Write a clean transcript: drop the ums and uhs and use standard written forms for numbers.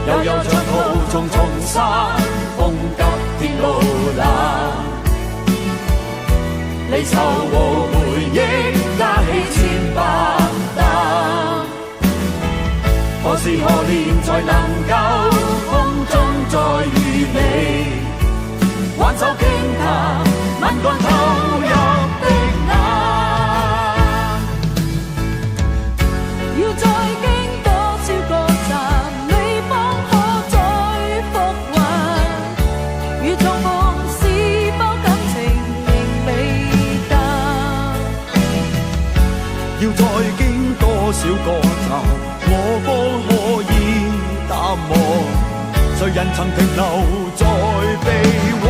悠悠長途重重山，風急天路冷，離愁和回憶加起千百擔。何時何年才能夠風中再遇你？挽手傾談，吻乾投入的眼。要再經多少個站，你方可再復還？如重逢是否感情仍未淡？要再經多少個站，我方可以淡忘？誰人曾停留在臂彎？